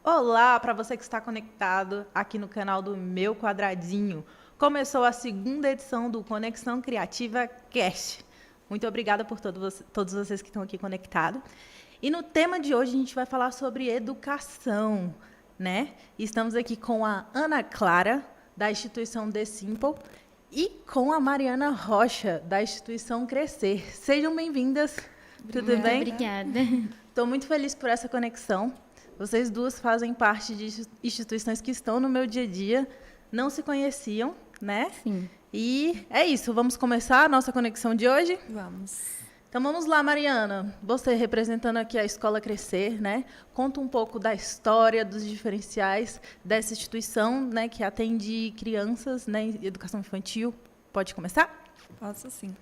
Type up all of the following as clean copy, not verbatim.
Olá para você que está conectado aqui no canal do Meu Quadradinho. Começou a segunda edição do Conexão Criativa Cast. Muito obrigada por todos vocês que estão aqui conectados. E no tema de hoje a gente vai falar sobre educação, né? E estamos aqui com a Ana Clara, da instituição The Simple, e com a Mariana Rocha, da instituição Crescer. Sejam bem-vindas. Tudo bem? Obrigada. Estou muito feliz por essa conexão. Vocês duas fazem parte de instituições que estão no meu dia a dia, não se conheciam, né? Sim. E é isso, vamos começar a nossa conexão de hoje? Vamos. Então vamos lá, Mariana. Você representando aqui a Escola Crescer, né? Conta um pouco da história, dos diferenciais dessa instituição, né, que atende crianças, né, em educação infantil. Pode começar? Posso sim.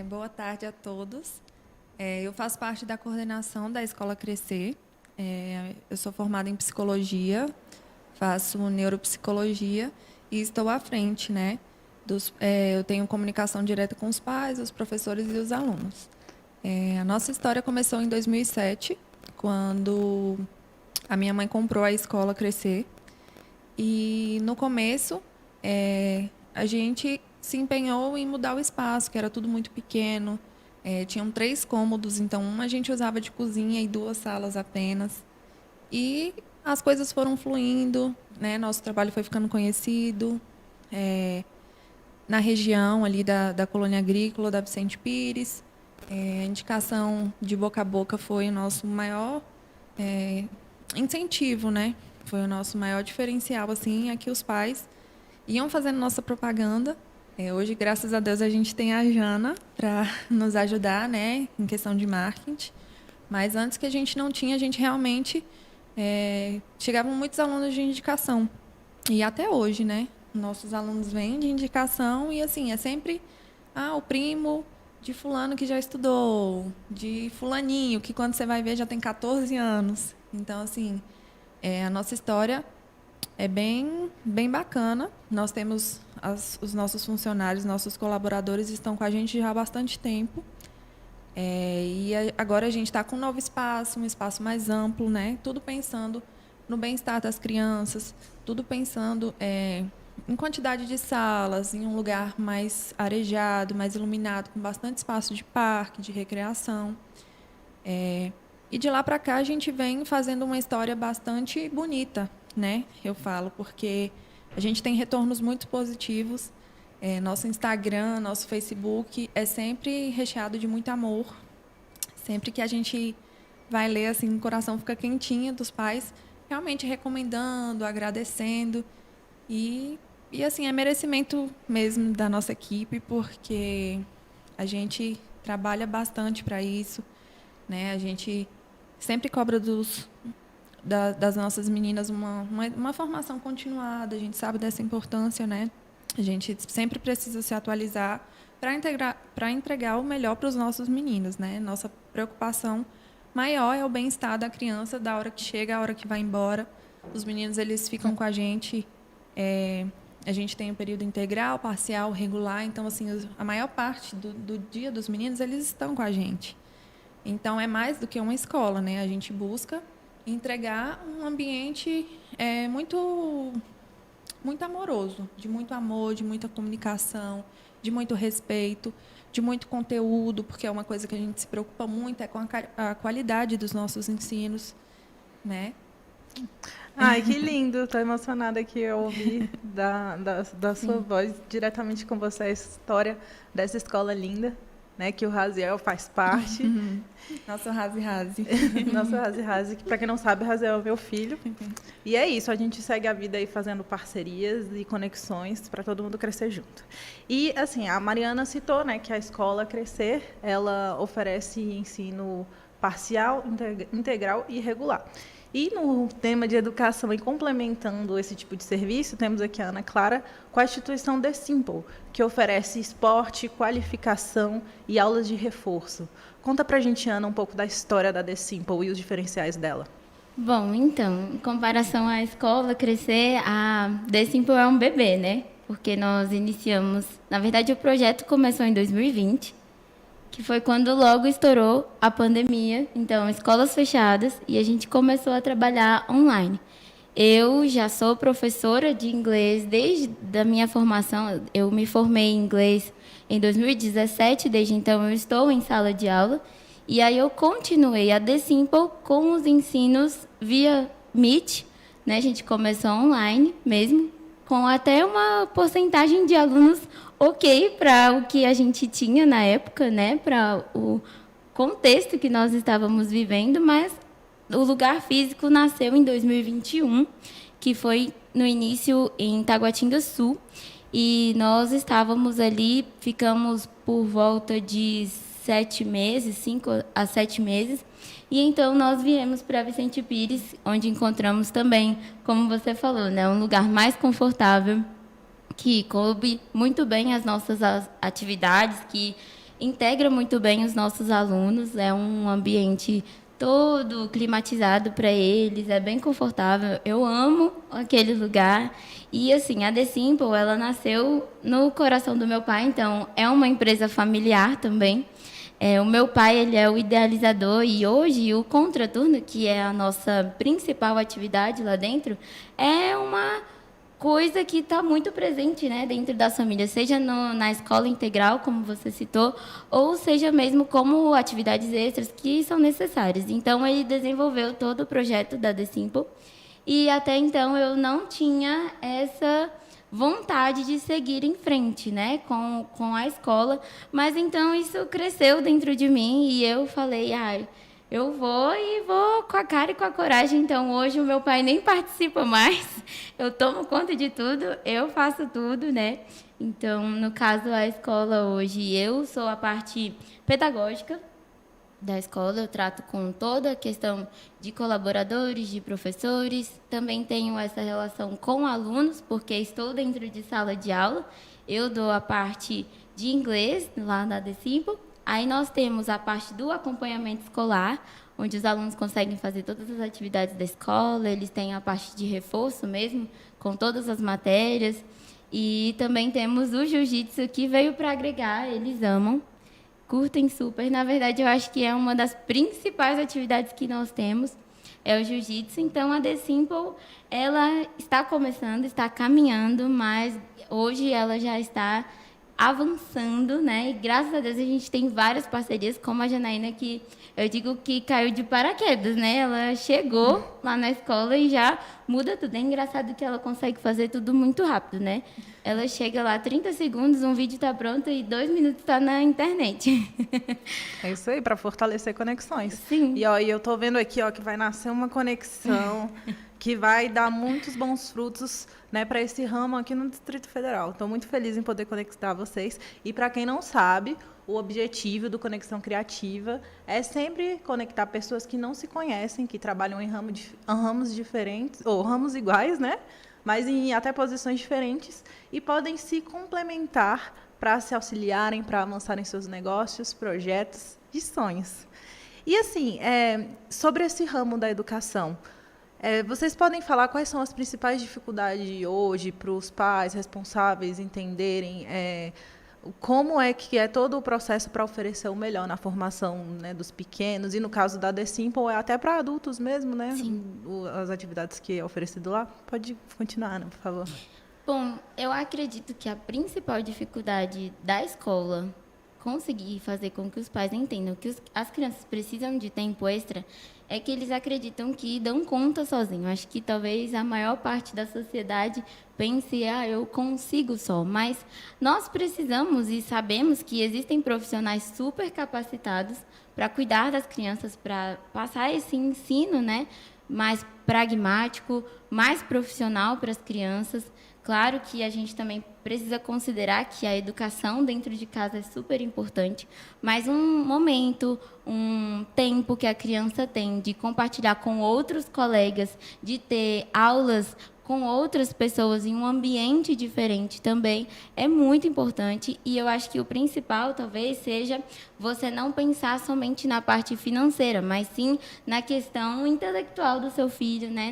Boa tarde a todos. Eu faço parte da coordenação da Escola Crescer. Eu sou formada em psicologia, faço neuropsicologia e estou à frente, né? Eu tenho comunicação direta com os pais, os professores e os alunos. A nossa história começou em 2007, quando a minha mãe comprou a Escola Crescer. E no começo, a gente se empenhou em mudar o espaço, que era tudo muito pequeno. Tinham 3 cômodos, então uma a gente usava de cozinha e 2 salas apenas. E as coisas foram fluindo, né? Nosso trabalho foi ficando conhecido. Na região ali da colônia agrícola, da Vicente Pires. A indicação de boca a boca foi o nosso maior incentivo, né? Foi o nosso maior diferencial, assim, é que os pais iam fazendo nossa propaganda. Hoje, graças a Deus, a gente tem a Jana para nos ajudar, né, em questão de marketing. Mas antes que a gente não tinha, a gente realmente chegavam muitos alunos de indicação. E até hoje, né, nossos alunos vêm de indicação e assim é sempre o primo de fulano que já estudou, de fulaninho que quando você vai ver já tem 14 anos. Então assim, a nossa história é bem bacana. Nós temos os nossos funcionários, nossos colaboradores estão com a gente já há bastante tempo. E agora a gente está com um novo espaço, um espaço mais amplo, né? Tudo pensando no bem-estar das crianças, tudo pensando em quantidade de salas, em um lugar mais arejado, mais iluminado, com bastante espaço de parque, de recreação. E de lá para cá a gente vem fazendo uma história bastante bonita, né? Eu falo, porque a gente tem retornos muito positivos. Nosso Instagram, nosso Facebook é sempre recheado de muito amor. Sempre que a gente vai ler, assim, o coração fica quentinho dos pais, realmente recomendando, agradecendo. E assim, é merecimento mesmo da nossa equipe, porque a gente trabalha bastante para isso, né? A gente sempre cobra das nossas meninas uma formação continuada. A gente sabe dessa importância, né? A gente sempre precisa se atualizar para entregar o melhor para os nossos meninos, né? Nossa preocupação maior é o bem-estar da criança, da hora que chega, à hora que vai embora. Os meninos, eles ficam com a gente. A gente tem um período integral, parcial, regular. Então, assim, a maior parte do dia dos meninos, eles estão com a gente. Então, é mais do que uma escola, né? A gente busca entregar um ambiente muito amoroso, de muito amor, de muita comunicação, de muito respeito, de muito conteúdo, porque é uma coisa que a gente se preocupa muito, com a qualidade dos nossos ensinos, né? Ai, que lindo! Estou emocionada aqui eu ouvir da sua voz diretamente com você a história dessa escola linda, né, que o Raziel faz parte. Nosso Razi. Nosso Razi, que para quem não sabe, o Raziel é o meu filho. E é isso, a gente segue a vida aí fazendo parcerias e conexões para todo mundo crescer junto. E, assim, a Mariana citou, né, que a Escola Crescer, ela oferece ensino parcial, integral e regular. E no tema de educação e complementando esse tipo de serviço, temos aqui a Ana Clara com a instituição The Simple, que oferece esporte, qualificação e aulas de reforço. Conta pra gente, Ana, um pouco da história da The Simple e os diferenciais dela. Bom, então, em comparação à escola Crescer, a The Simple é um bebê, né? Porque nós iniciamos... Na verdade, o projeto começou em 2020 que foi quando logo estourou a pandemia. Então, escolas fechadas e a gente começou a trabalhar online. Eu já sou professora de inglês desde a minha formação. Eu me formei em inglês em 2017, desde então eu estou em sala de aula. E aí eu continuei a The Simple com os ensinos via Meet, né? A gente começou online mesmo, com até uma porcentagem de alunos ok para o que a gente tinha na época, né? Para o contexto que nós estávamos vivendo, mas o lugar físico nasceu em 2021, que foi no início em Taguatinga Sul, e nós estávamos ali, ficamos por volta de 7 meses, 5 a 7 meses, e então nós viemos para Vicente Pires, onde encontramos também, como você falou, né, um lugar mais confortável, que coube muito bem as nossas atividades, que integra muito bem os nossos alunos, é um ambiente todo climatizado para eles, é bem confortável. Eu amo aquele lugar. E assim, a The Simple, ela nasceu no coração do meu pai, então é uma empresa familiar também. O meu pai, ele é o idealizador, e hoje o Contraturno, que é a nossa principal atividade lá dentro, é uma coisa que está muito presente, né, dentro das famílias, seja na escola integral, como você citou, ou seja mesmo como atividades extras que são necessárias. Então, ele desenvolveu todo o projeto da The Simple, e até então eu não tinha essa vontade de seguir em frente, né, com a escola, mas então isso cresceu dentro de mim e eu falei, eu vou com a cara e com a coragem. Então, hoje o meu pai nem participa mais, eu tomo conta de tudo, eu faço tudo, né? Então, no caso, a escola hoje, eu sou a parte pedagógica da escola, eu trato com toda a questão de colaboradores, de professores, também tenho essa relação com alunos, porque estou dentro de sala de aula, eu dou a parte de inglês lá na The Simple. Aí nós temos a parte do acompanhamento escolar, onde os alunos conseguem fazer todas as atividades da escola, eles têm a parte de reforço mesmo, com todas as matérias. E também temos o jiu-jitsu, que veio para agregar, eles amam, curtem super. Na verdade, eu acho que é uma das principais atividades que nós temos, é o jiu-jitsu. Então, a The Simple, ela está começando, está caminhando, mas hoje ela já está avançando, né? E graças a Deus a gente tem várias parcerias, como a Janaína, que eu digo que caiu de paraquedas, né? Ela chegou lá na escola e já muda tudo. É engraçado que ela consegue fazer tudo muito rápido, né? Ela chega lá, 30 segundos, um vídeo está pronto e 2 minutos está na internet. É isso aí, para fortalecer conexões. Sim. E eu tô vendo aqui, que vai nascer uma conexão que vai dar muitos bons frutos, né, para esse ramo aqui no Distrito Federal. Estou muito feliz em poder conectar vocês. E para quem não sabe, o objetivo do Conexão Criativa é sempre conectar pessoas que não se conhecem, que trabalham em ramos diferentes, ou ramos iguais, né, mas em até posições diferentes, e podem se complementar para se auxiliarem, para avançarem seus negócios, projetos e sonhos. E assim, sobre esse ramo da educação, vocês podem falar quais são as principais dificuldades hoje para os pais responsáveis entenderem como é que é todo o processo para oferecer o melhor na formação, né, dos pequenos, e no caso da The Simple, até para adultos mesmo, né? Sim. As atividades que é oferecido lá. Pode continuar, Ana, por favor. Bom, eu acredito que a principal dificuldade da escola conseguir fazer com que os pais entendam que as crianças precisam de tempo extra é que eles acreditam que dão conta sozinhos. Acho que talvez a maior parte da sociedade pense, eu consigo só. Mas nós precisamos e sabemos que existem profissionais super capacitados para cuidar das crianças, para passar esse ensino, né, mais pragmático, mais profissional para as crianças. Claro que a gente também precisa considerar que a educação dentro de casa é super importante, mas um momento, um tempo que a criança tem de compartilhar com outros colegas, de ter aulas com outras pessoas em um ambiente diferente também é muito importante. E eu acho que o principal talvez seja você não pensar somente na parte financeira, mas sim na questão intelectual do seu filho, né?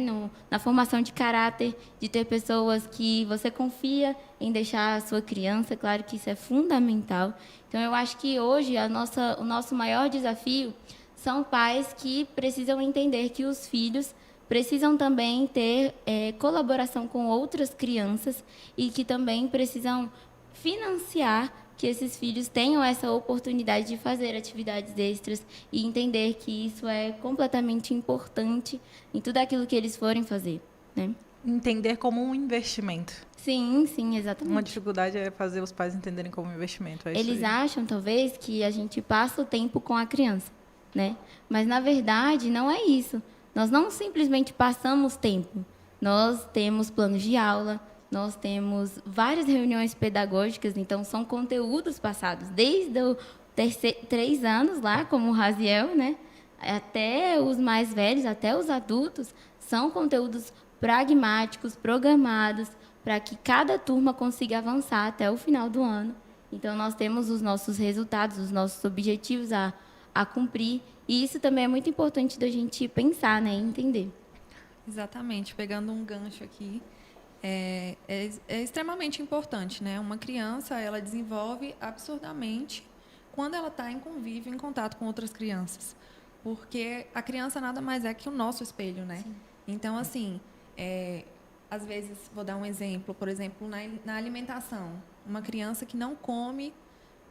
Na formação de caráter, de ter pessoas que você confia em deixar a sua criança. Claro que isso é fundamental. Então, eu acho que hoje o nosso maior desafio são pais que precisam entender que os filhos precisam também ter colaboração com outras crianças e que também precisam financiar que esses filhos tenham essa oportunidade de fazer atividades extras e entender que isso é completamente importante em tudo aquilo que eles forem fazer, né? Entender como um investimento. Sim, sim, exatamente. Uma dificuldade é fazer os pais entenderem como um investimento. É isso Eles aí. acham, talvez, que a gente passa o tempo com a criança, né? Mas, na verdade, não é isso. Nós não simplesmente passamos tempo. Nós temos planos de aula, nós temos várias reuniões pedagógicas, então são conteúdos passados, desde os 3 anos lá, como o Raziel, né? Até os mais velhos, até os adultos, são conteúdos pragmáticos, programados, para que cada turma consiga avançar até o final do ano. Então, nós temos os nossos resultados, os nossos objetivos a cumprir. E isso também é muito importante da gente pensar, né, e entender. Exatamente. Pegando um gancho aqui, é extremamente importante, né? Uma criança, ela desenvolve absurdamente quando ela está em convívio, em contato com outras crianças. Porque a criança nada mais é que o nosso espelho, né? Sim. Então, assim, às vezes, vou dar um exemplo, por exemplo, na alimentação. Uma criança que não come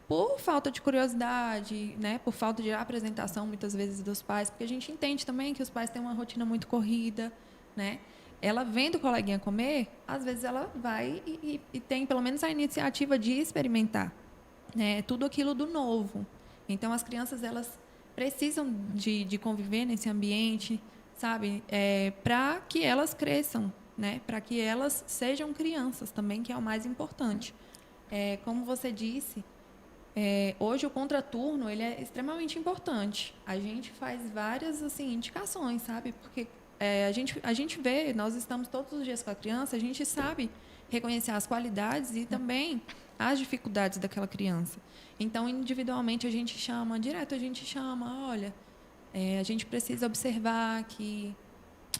por falta de curiosidade, né? Por falta de apresentação, muitas vezes, dos pais, porque a gente entende também que os pais têm uma rotina muito corrida, né? Ela vendo o coleguinha comer, às vezes ela vai e tem pelo menos a iniciativa de experimentar, né? Tudo aquilo do novo. Então, as crianças, elas precisam de conviver nesse ambiente, sabe? Para que elas cresçam, né? Para que elas sejam crianças também, que é o mais importante. Como você disse, hoje o contraturno ele é extremamente importante. A gente faz várias assim indicações, sabe? Porque a gente vê, nós estamos todos os dias com a criança, a gente sabe reconhecer as qualidades e também as dificuldades daquela criança. Então, individualmente, a gente chama, olha, a gente precisa observar que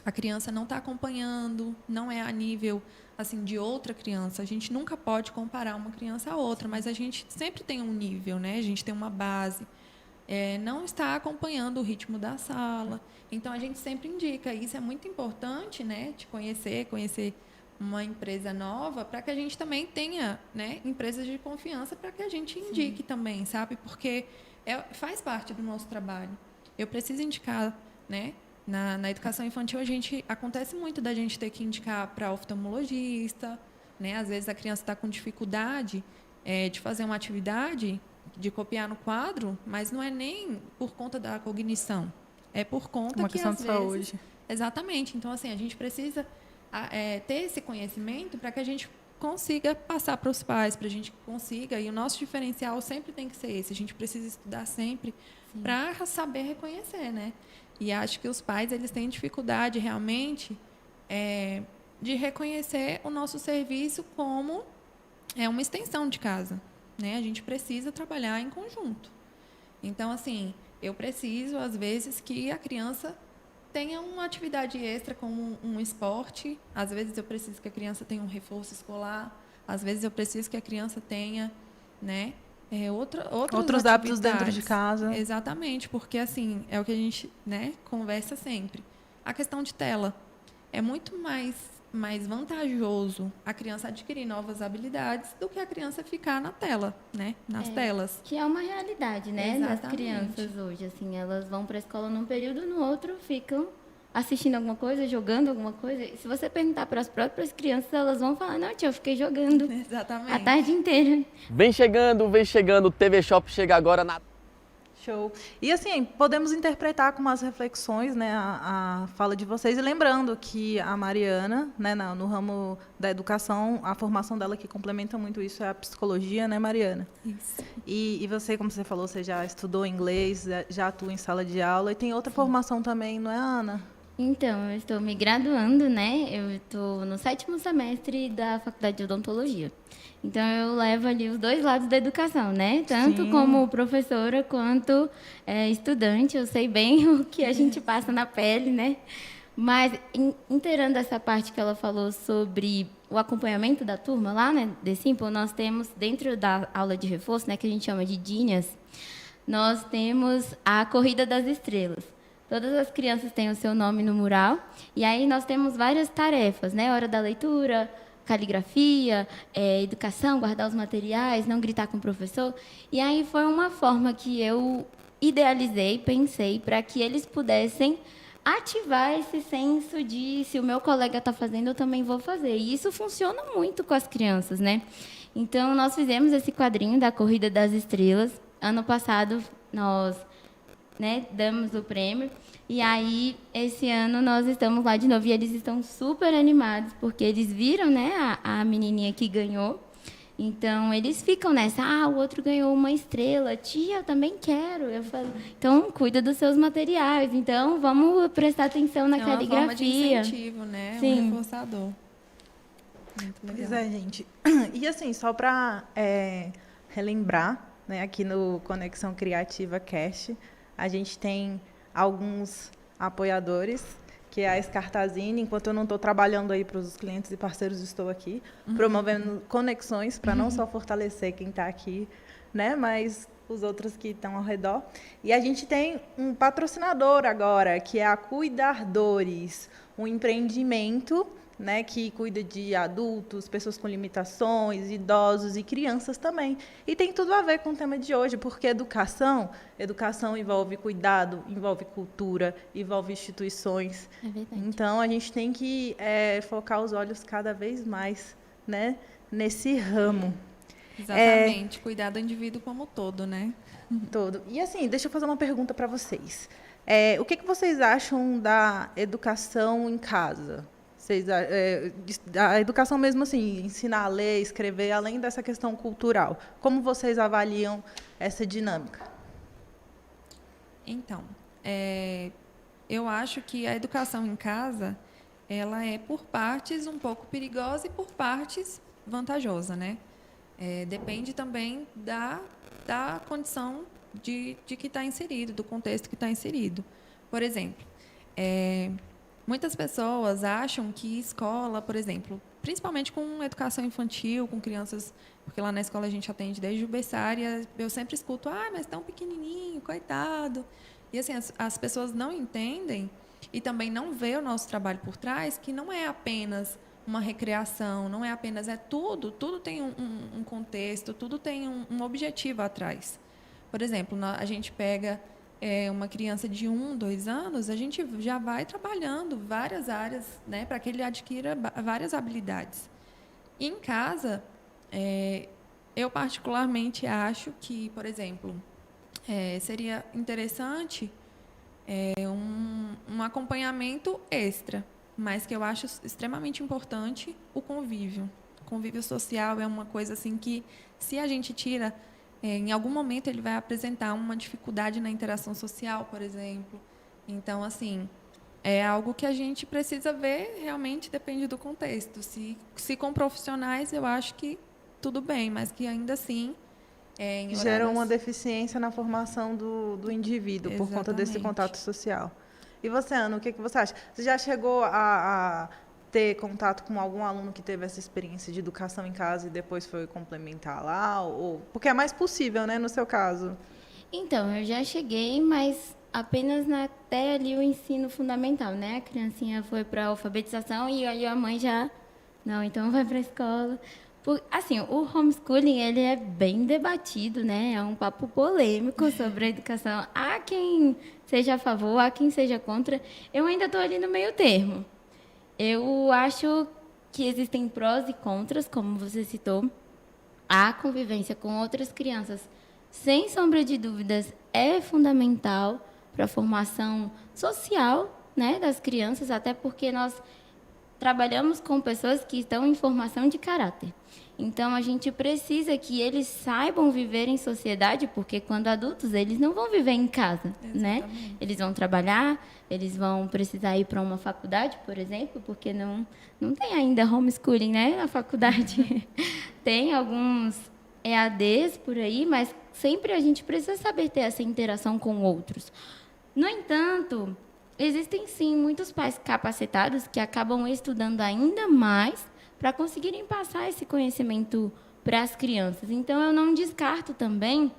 a criança não está acompanhando, não é a nível assim de outra criança. A gente nunca pode comparar uma criança a outra, mas a gente sempre tem um nível, né? A gente tem uma base. Não está acompanhando o ritmo da sala. Então, a gente sempre indica. Isso é muito importante, né? De conhecer uma empresa nova, para que a gente também tenha, né, empresas de confiança para que a gente indique também, sabe? Porque faz parte do nosso trabalho. Eu preciso indicar, né? Na educação infantil, acontece muito da gente ter que indicar para oftalmologista, né? Às vezes a criança está com dificuldade de fazer uma atividade, de copiar no quadro, mas não é nem por conta da cognição, é por conta uma que questão às de vezes, saúde. Exatamente. Então, assim, a gente precisa ter esse conhecimento para que a gente consiga passar para os pais, para a gente consiga, e o nosso diferencial sempre tem que ser esse, a gente precisa estudar sempre para saber reconhecer, né? E acho que os pais eles têm dificuldade realmente de reconhecer o nosso serviço como uma extensão de casa, né? A gente precisa trabalhar em conjunto. Então, assim, eu preciso, às vezes, que a criança tenha uma atividade extra, como um esporte. Às vezes, eu preciso que a criança tenha um reforço escolar. Às vezes, eu preciso que a criança tenha, né, outros hábitos dentro de casa. Exatamente, porque, assim, é o que a gente, né, conversa sempre. A questão de tela. É muito mais vantajoso a criança adquirir novas habilidades do que a criança ficar na tela, né? Nas telas. Que é uma realidade, né? Das Exatamente. crianças hoje. Assim, elas vão para a escola num período, no outro ficam assistindo alguma coisa, jogando alguma coisa. E se você perguntar para as próprias crianças, elas vão falar, não, tia, eu fiquei jogando Exatamente. a tarde inteira. Vem chegando, o TV Shop chega agora na... Show. E assim, podemos interpretar com umas reflexões, né, a fala de vocês, e lembrando que a Mariana, né, no ramo da educação, a formação dela que complementa muito isso é a psicologia, né, Mariana? Isso. E você, como você falou, você já estudou inglês, já atua em sala de aula, e tem outra formação também, não é, Ana? Então, eu estou me graduando, né? Eu estou no 7º semestre da Faculdade de Odontologia. Então, eu levo ali os dois lados da educação, né? Tanto Sim. como professora quanto estudante. Eu sei bem o que a gente passa na pele, né? Mas, inteirando essa parte que ela falou sobre o acompanhamento da turma lá, né? The Simple, nós temos, dentro da aula de reforço, né? Que a gente chama de DINhas, nós temos a Corrida das Estrelas. Todas as crianças têm o seu nome no mural. E aí nós temos várias tarefas, né? Hora da leitura, caligrafia, educação, guardar os materiais, não gritar com o professor. E aí foi uma forma que eu idealizei, pensei, para que eles pudessem ativar esse senso de se o meu colega está fazendo, eu também vou fazer. E isso funciona muito com as crianças, né? Então, nós fizemos esse quadrinho da Corrida das Estrelas. Ano passado, nós damos o prêmio. E aí, esse ano, nós estamos lá de novo. E eles estão super animados, porque eles viram, né, a menininha que ganhou. Então, eles ficam nessa, o outro ganhou uma estrela. Tia, eu também quero. Eu falo, então, cuida dos seus materiais. Então, vamos prestar atenção na caligrafia. É uma forma de incentivo, né? Sim. Um reforçador. Muito legal. Pois é, gente. E assim, só para relembrar, né, aqui no Conexão Criativa Cast, a gente tem alguns apoiadores, que é a Escartazine. Enquanto eu não estou trabalhando aí para os clientes e parceiros, estou aqui promovendo conexões para não só fortalecer quem está aqui, né, mas os outros que estão ao redor. E a gente tem um patrocinador agora, que é a Cuidardores, um empreendimento, né, que cuida de adultos, pessoas com limitações, idosos e crianças também. E tem tudo a ver com o tema de hoje, porque educação envolve cuidado, envolve cultura, envolve instituições. É verdade. Então, a gente tem que focar os olhos cada vez mais, né, nesse ramo Exatamente. Cuidar do indivíduo como um todo, né? todo. E assim, deixa eu fazer uma pergunta para vocês. O que vocês acham da educação em casa? A educação mesmo assim, ensinar a ler, escrever, além dessa questão cultural. Como vocês avaliam essa dinâmica? Então, eu acho que a educação em casa, ela é por partes um pouco perigosa e por partes vantajosa, né? Depende também da condição de que está inserido, do contexto que está inserido. Por exemplo, muitas pessoas acham que escola, por exemplo, principalmente com educação infantil, com crianças, porque lá na escola a gente atende desde o berçário, eu sempre escuto, mas tão pequenininho, coitado. E assim, as pessoas não entendem e também não vê o nosso trabalho por trás, que não é apenas uma recreação, não é apenas, tudo tem um contexto, tudo tem um objetivo atrás. Por exemplo, a gente pega uma criança de 1, 2 anos, a gente já vai trabalhando várias áreas, né, para que ele adquira várias habilidades. E em casa, eu particularmente acho que, por exemplo, seria interessante um acompanhamento extra, mas que eu acho extremamente importante o convívio. O convívio social é uma coisa assim que, se a gente tira, em algum momento ele vai apresentar uma dificuldade na interação social, por exemplo. Então, assim, é algo que a gente precisa ver, realmente depende do contexto. Se com profissionais, eu acho que tudo bem, mas que ainda assim gera uma deficiência na formação do indivíduo. Exatamente. Por conta desse contato social. E você, Ana, o que você acha? Você já chegou a ter contato com algum aluno que teve essa experiência de educação em casa e depois foi complementar lá? Porque é mais possível, né, no seu caso? Então, eu já cheguei, mas apenas até ali o ensino fundamental, né? A criancinha foi para a alfabetização e aí a mãe já... Não, então vai para a escola. Assim, o homeschooling, ele é bem debatido, né? É um papo polêmico sobre a educação. Há quem seja a favor, há quem seja contra. Eu ainda estou ali no meio termo. Eu acho que existem prós e contras, como você citou. A convivência com outras crianças, sem sombra de dúvidas, é fundamental para a formação social, né, das crianças, até porque nós trabalhamos com pessoas que estão em formação de caráter. Então, a gente precisa que eles saibam viver em sociedade, porque quando adultos, eles não vão viver em casa, né? Eles vão trabalhar, eles vão precisar ir para uma faculdade, por exemplo, porque não tem ainda homeschooling, né, na faculdade. Tem alguns EADs por aí, mas sempre a gente precisa saber ter essa interação com outros. No entanto, existem sim muitos pais capacitados que acabam estudando ainda mais para conseguirem passar esse conhecimento para as crianças. Então, eu não descarto também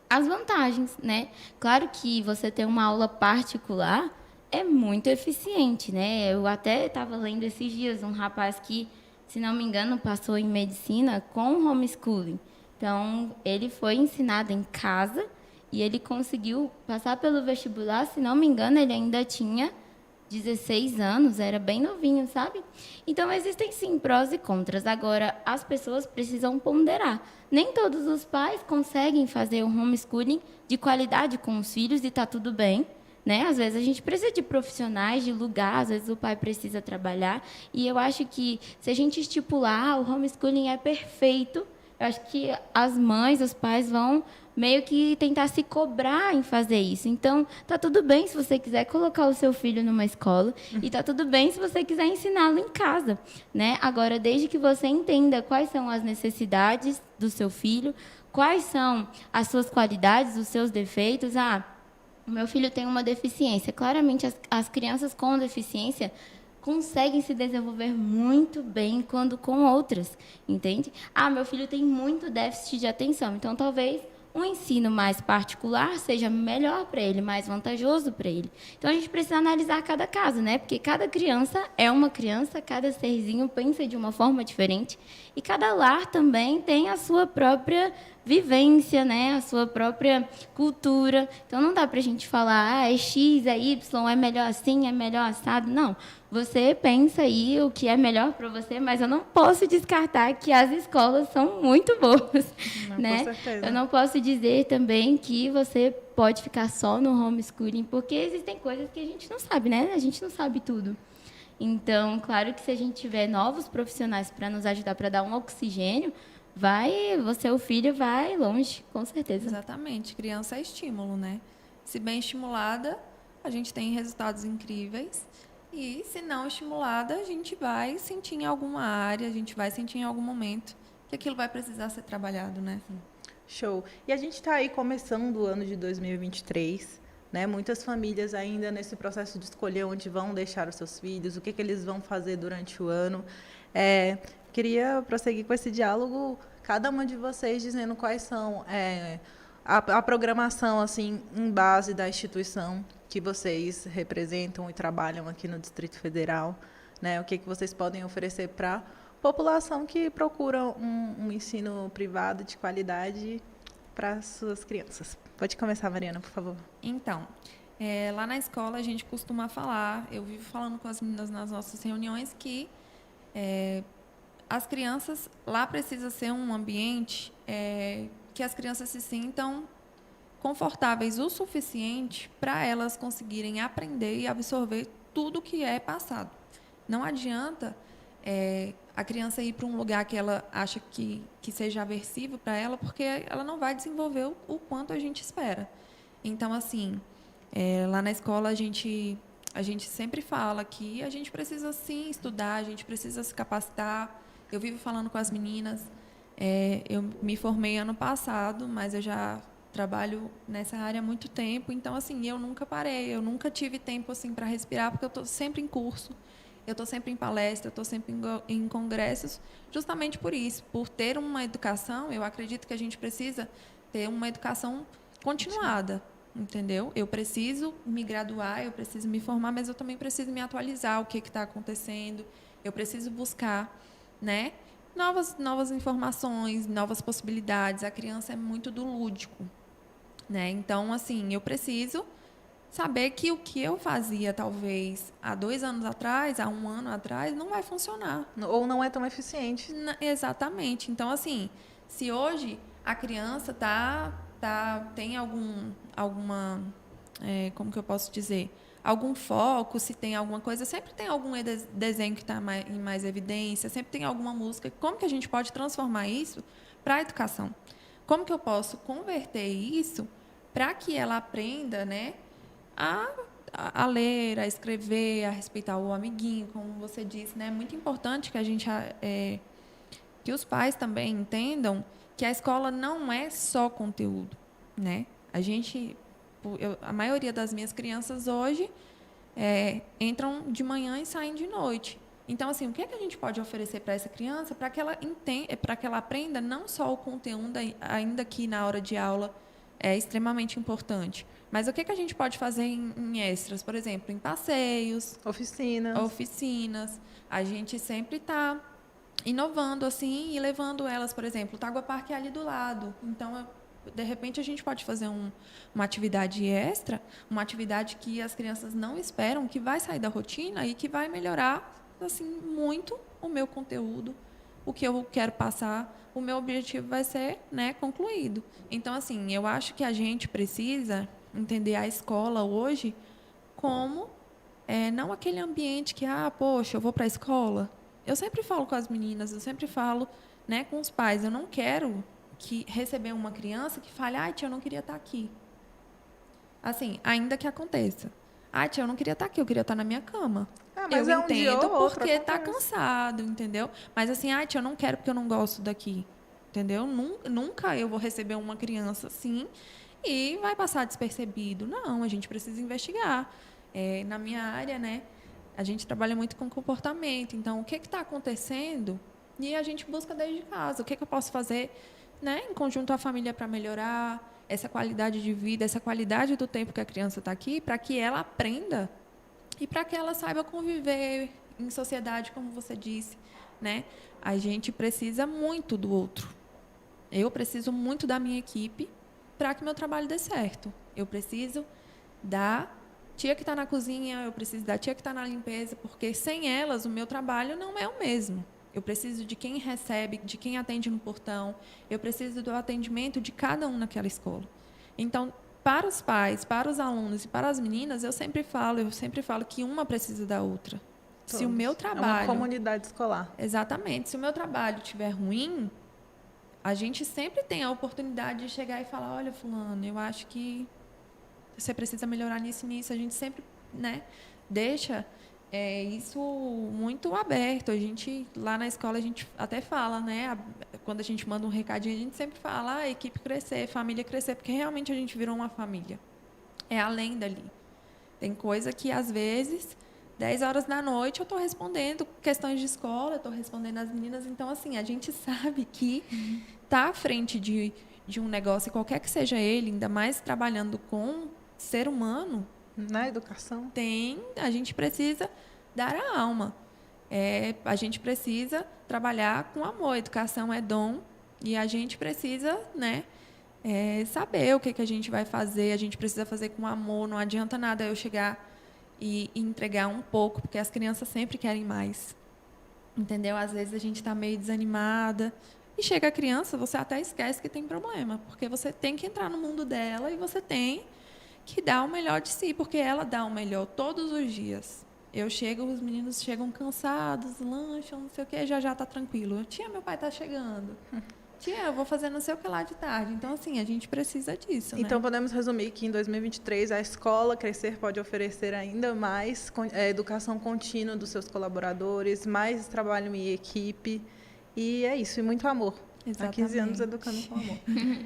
as vantagens, né? Claro que você ter uma aula particular é muito eficiente, né? Eu até estava lendo esses dias um rapaz que, se não me engano, passou em medicina com homeschooling. Então, ele foi ensinado em casa e ele conseguiu passar pelo vestibular. Se não me engano, ele ainda tinha 16 anos, era bem novinho, sabe? Então, existem sim prós e contras. Agora, as pessoas precisam ponderar. Nem todos os pais conseguem fazer um homeschooling de qualidade com os filhos e está tudo bem, né? Às vezes, a gente precisa de profissionais, de lugar, às vezes o pai precisa trabalhar. E eu acho que, se a gente estipular, o homeschooling é perfeito, eu acho que as mães, os pais vão meio que tentar se cobrar em fazer isso. Então, tá tudo bem se você quiser colocar o seu filho numa escola e tá tudo bem se você quiser ensiná-lo em casa, né? Agora, desde que você entenda quais são as necessidades do seu filho, quais são as suas qualidades, os seus defeitos. O meu filho tem uma deficiência. Claramente, as crianças com deficiência conseguem se desenvolver muito bem quando com outras, entende? Meu filho tem muito déficit de atenção, então talvez um ensino mais particular seja melhor para ele, mais vantajoso para ele. Então, a gente precisa analisar cada caso, né? Porque cada criança é uma criança, cada serzinho pensa de uma forma diferente e cada lar também tem a sua própria vivência, né? A sua própria cultura. Então, não dá para a gente falar, é X, é Y, é melhor assim, é melhor assado. Não. Você pensa aí o que é melhor para você, mas eu não posso descartar que as escolas são muito boas, né? Com certeza. Eu não posso dizer também que você pode ficar só no homeschooling, porque existem coisas que a gente não sabe, né? A gente não sabe tudo. Então, claro que se a gente tiver novos profissionais para nos ajudar, para dar um oxigênio, o filho vai longe, com certeza. Exatamente. Criança é estímulo, né? Se bem estimulada, a gente tem resultados incríveis. E, se não estimulada, a gente vai sentir em alguma área, a gente vai sentir em algum momento que aquilo vai precisar ser trabalhado, né? Show. E a gente está aí começando o ano de 2023, né? Muitas famílias ainda nesse processo de escolher onde vão deixar os seus filhos, o que eles vão fazer durante o ano. Queria prosseguir com esse diálogo, cada uma de vocês dizendo quais são a programação assim em base da instituição que vocês representam e trabalham aqui no Distrito Federal, né? O que vocês podem oferecer para a população que procura um ensino privado de qualidade para suas crianças. Pode começar, Mariana, por favor. Então, lá na escola a gente costuma falar, eu vivo falando com as meninas nas nossas reuniões, que as crianças, lá precisa ser um ambiente que as crianças se sintam confortáveis o suficiente para elas conseguirem aprender e absorver tudo que é passado. Não adianta a criança ir para um lugar que ela acha que seja aversivo para ela, porque ela não vai desenvolver o quanto a gente espera. Então, assim, lá na escola a gente sempre fala que a gente precisa, sim, estudar, a gente precisa se capacitar. Eu vivo falando com as meninas. Eu me formei ano passado, mas eu já trabalho nessa área há muito tempo. Então, assim, eu nunca parei, eu nunca tive tempo assim para respirar, porque eu estou sempre em curso, eu estou sempre em palestra, eu estou sempre em congressos, justamente por isso, por ter uma educação. Eu acredito que a gente precisa ter uma educação continuada, entendeu? Eu preciso me graduar, eu preciso me formar, mas eu também preciso me atualizar, o que está acontecendo, eu preciso buscar, né, novas informações, novas possibilidades. A criança é muito do lúdico, né? Então, assim, eu preciso saber que o que eu fazia, talvez, há 2 anos atrás, há 1 ano atrás, não vai funcionar. Ou não é tão eficiente. Exatamente. Então, assim, se hoje a criança tem alguma, como que eu posso dizer? algum foco, se tem alguma coisa, sempre tem algum desenho que está em mais evidência, sempre tem alguma música. Como que a gente pode transformar isso para a educação? Como que eu posso converter isso para que ela aprenda, né, a ler, a escrever, a respeitar o amiguinho, como você disse, né? É muito importante que a gente, que os pais também entendam que a escola não é só conteúdo, né? A maioria das minhas crianças hoje entram de manhã e saem de noite. Então, assim, o que é que a gente pode oferecer para essa criança para que ela para que ela aprenda não só o conteúdo, ainda que na hora de aula é extremamente importante, mas o que é que a gente pode fazer em extras, por exemplo, em passeios, oficinas. A gente sempre está inovando assim e levando elas, por exemplo, o Tagua Park é ali do lado. Então, de repente, a gente pode fazer uma atividade extra, uma atividade que as crianças não esperam, que vai sair da rotina e que vai melhorar assim muito o meu conteúdo, o que eu quero passar, o meu objetivo vai ser, né, concluído. Então, assim, eu acho que a gente precisa entender a escola hoje como não aquele ambiente que, poxa, eu vou para a escola. Eu sempre falo com as meninas, eu sempre falo, né, com os pais, eu não quero receber uma criança que fale, tia, eu não queria estar aqui. Assim, ainda que aconteça. Tia, eu não queria estar aqui, eu queria estar na minha cama. Mas eu um dia entendo ou outro porque está acontece. cansado, entendeu? Mas assim, tia, eu não quero porque eu não gosto daqui. Entendeu? Nunca eu vou receber uma criança assim e vai passar despercebido. Não, a gente precisa investigar. Na minha área, né, a gente trabalha muito com comportamento. Então, o que está acontecendo? E a gente busca desde casa. O que eu posso fazer, né, em conjunto à família para melhorar essa qualidade de vida, essa qualidade do tempo que a criança está aqui, para que ela aprenda e para que ela saiba conviver em sociedade, como você disse, né? A gente precisa muito do outro. Eu preciso muito da minha equipe para que meu trabalho dê certo. Eu preciso da tia que está na cozinha, eu preciso da tia que está na limpeza, porque sem elas o meu trabalho não é o mesmo. Eu preciso de quem recebe, de quem atende no portão. Eu preciso do atendimento de cada um naquela escola. Então, para os pais, para os alunos e para as meninas, eu sempre falo que uma precisa da outra. Todos. Se o meu trabalho... É uma comunidade escolar. Exatamente. Se o meu trabalho estiver ruim, a gente sempre tem a oportunidade de chegar e falar, olha, fulano, eu acho que você precisa melhorar nisso e nisso. A gente sempre, né, deixa isso muito aberto. A gente, lá na escola, a gente até fala, né, quando a gente manda um recadinho, a gente sempre fala, a equipe crescer, família crescer, porque realmente a gente virou uma família. É além dali. Tem coisa que, às vezes, 10 horas da noite, eu estou respondendo questões de escola, eu estou respondendo as meninas. Então, assim, a gente sabe que está à frente de um negócio, qualquer que seja ele, ainda mais trabalhando com ser humano, na educação, a gente precisa dar a alma. A gente precisa trabalhar com amor. Educação é dom e a gente precisa, né, saber o que a gente vai fazer. A gente precisa fazer com amor. Não adianta nada eu chegar e entregar um pouco, porque as crianças sempre querem mais. Entendeu? Às vezes a gente está meio desanimada e chega a criança, você até esquece que tem problema, porque você tem que entrar no mundo dela e você tem que dá o melhor de si, porque ela dá o melhor todos os dias. Eu chego, os meninos chegam cansados, lancham, não sei o quê, já está tranquilo. Tia, meu pai está chegando. Tia, eu vou fazer não sei o que lá de tarde. Então, assim, a gente precisa disso, Então, né? podemos resumir que em 2023 a escola Crescer pode oferecer ainda mais educação contínua dos seus colaboradores, mais trabalho em equipe. E é isso, e muito amor. Exatamente. Há 15 anos educando com amor.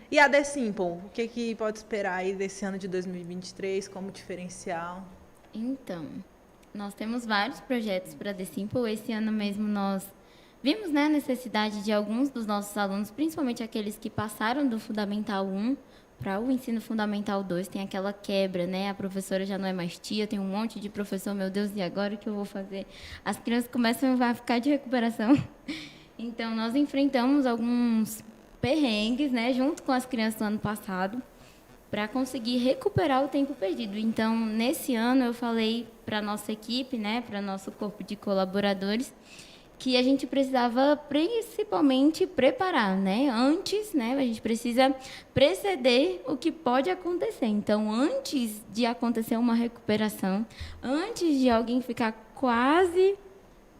E a The Simple, o que pode esperar aí desse ano de 2023 como diferencial? Então, nós temos vários projetos para The Simple. Esse ano mesmo nós vimos, né, a necessidade de alguns dos nossos alunos, principalmente aqueles que passaram do Fundamental 1 para o ensino Fundamental 2, tem aquela quebra, né? A professora já não é mais tia, tem um monte de professor, meu Deus, e agora o que eu vou fazer? As crianças começam a ficar de recuperação. Então, nós enfrentamos alguns perrengues, né, junto com as crianças do ano passado, para conseguir recuperar o tempo perdido. Então, nesse ano, eu falei para a nossa equipe, né, para o nosso corpo de colaboradores, que a gente precisava principalmente preparar, né? Antes, né, a gente precisa preceder o que pode acontecer. Então, antes de acontecer uma recuperação, antes de alguém ficar quase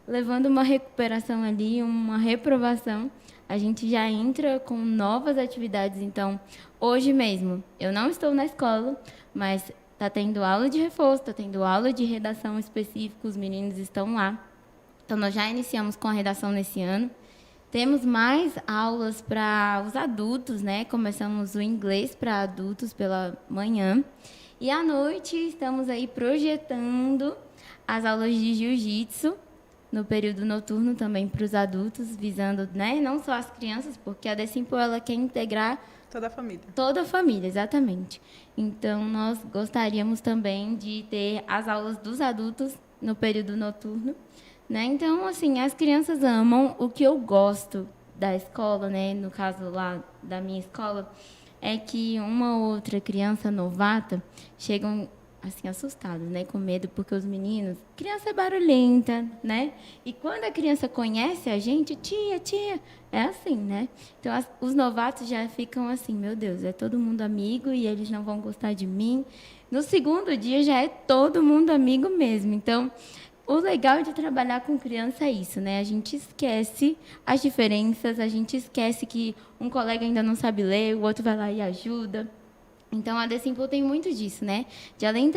levando uma recuperação ali, uma reprovação, a gente já entra com novas atividades. Então, hoje mesmo, eu não estou na escola, mas está tendo aula de reforço, está tendo aula de redação específica, os meninos estão lá. Então, nós já iniciamos com a redação nesse ano. Temos mais aulas para os adultos, né? Começamos o inglês para adultos pela manhã. E à noite, estamos aí projetando as aulas de jiu-jitsu no período noturno também para os adultos, visando, né, não só as crianças, porque a Decimpo ela quer integrar Toda a família. toda a família, exatamente. Então, nós gostaríamos também de ter as aulas dos adultos no período noturno, né? Então, assim, as crianças amam. O que eu gosto da escola, né, no caso lá da minha escola, é que uma ou outra criança novata chegam assim assustados, né, com medo, porque os meninos, criança é barulhenta, né? E quando a criança conhece a gente, tia, é assim, né? Então os novatos já ficam assim, meu Deus, é todo mundo amigo e eles não vão gostar de mim. No segundo dia já é todo mundo amigo mesmo. Então, o legal de trabalhar com criança é isso, né? A gente esquece as diferenças, a gente esquece que um colega ainda não sabe ler, o outro vai lá e ajuda. Então, a Decimpo tem muito disso, né? De além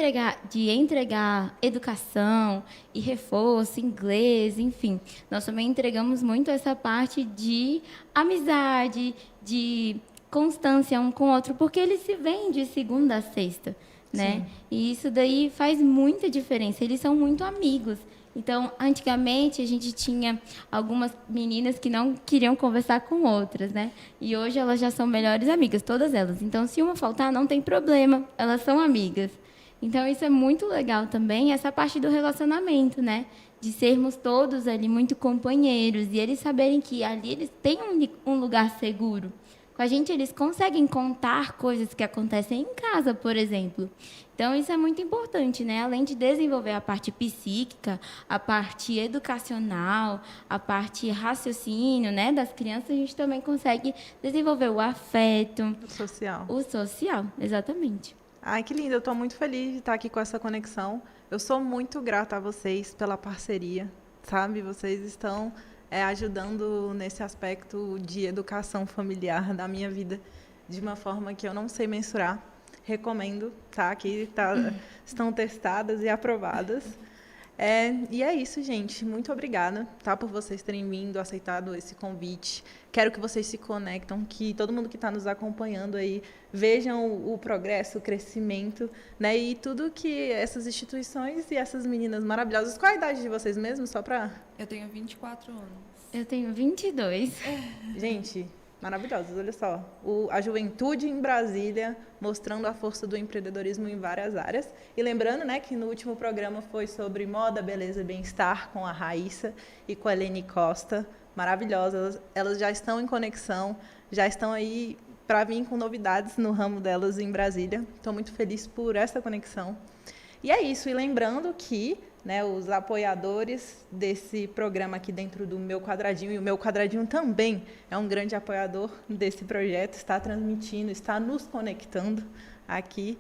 de entregar educação e reforço, inglês, enfim. Nós também entregamos muito essa parte de amizade, de constância um com o outro, porque eles se veem de segunda a sexta, né? Sim. E isso daí faz muita diferença. Eles são muito amigos. Então, antigamente, a gente tinha algumas meninas que não queriam conversar com outras, né? E hoje elas já são melhores amigas, todas elas. Então, se uma faltar, não tem problema, elas são amigas. Então, isso é muito legal também, essa parte do relacionamento, né? De sermos todos ali muito companheiros e eles saberem que ali eles têm um lugar seguro. Com a gente, eles conseguem contar coisas que acontecem em casa, por exemplo. Então, isso é muito importante, né? Além de desenvolver a parte psíquica, a parte educacional, a parte raciocínio, né, das crianças, a gente também consegue desenvolver o afeto. Social. O social, exatamente. Ai, que lindo. Eu estou muito feliz de estar aqui com essa conexão. Eu sou muito grata a vocês pela parceria, sabe? Vocês estão ajudando nesse aspecto de educação familiar da minha vida de uma forma que eu não sei mensurar. Recomendo, tá? Aqui estão testadas e aprovadas. E é isso, gente. Muito obrigada, tá, por vocês terem vindo, aceitado esse convite. Quero que vocês se conectam, que todo mundo que está nos acompanhando aí vejam o progresso, o crescimento, né? E tudo que essas instituições e essas meninas maravilhosas... Qual a idade de vocês mesmo, só para... Eu tenho 24 anos. Eu tenho 22. Gente, maravilhosas, olha só. A juventude em Brasília, mostrando a força do empreendedorismo em várias áreas. E lembrando, né, que no último programa foi sobre moda, beleza e bem-estar com a Raíssa e com a Eleni Costa. Maravilhosas. Elas já estão em conexão, já estão aí para vir com novidades no ramo delas em Brasília. Estou muito feliz por essa conexão. E é isso. E lembrando que, né, os apoiadores desse programa aqui dentro do Meu Quadradinho, e o Meu Quadradinho também é um grande apoiador desse projeto, está transmitindo, está nos conectando aqui.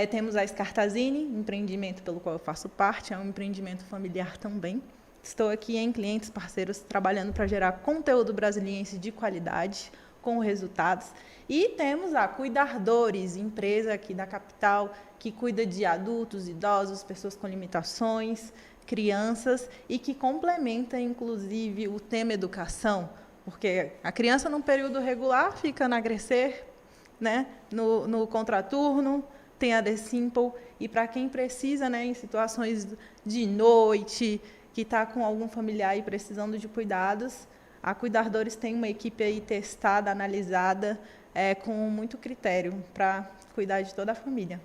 Temos a Scartazine, empreendimento pelo qual eu faço parte, é um empreendimento familiar também. Estou aqui em clientes parceiros trabalhando para gerar conteúdo brasiliense de qualidade, com resultados. E temos a Cuidardores, empresa aqui da capital, que cuida de adultos, idosos, pessoas com limitações, crianças, e que complementa, inclusive, o tema educação, porque a criança, num período regular, fica na Crescer, né? no contraturno, tem a Decimpo, e para quem precisa, né, em situações de noite, que está com algum familiar e precisando de cuidados, a Cuidardores tem uma equipe aí testada, analisada, com muito critério para cuidar de toda a família.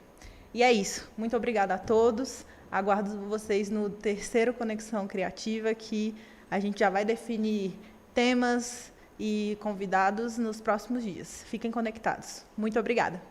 E é isso. Muito obrigada a todos. Aguardo vocês no terceiro Conexão Criativa, que a gente já vai definir temas e convidados nos próximos dias. Fiquem conectados. Muito obrigada.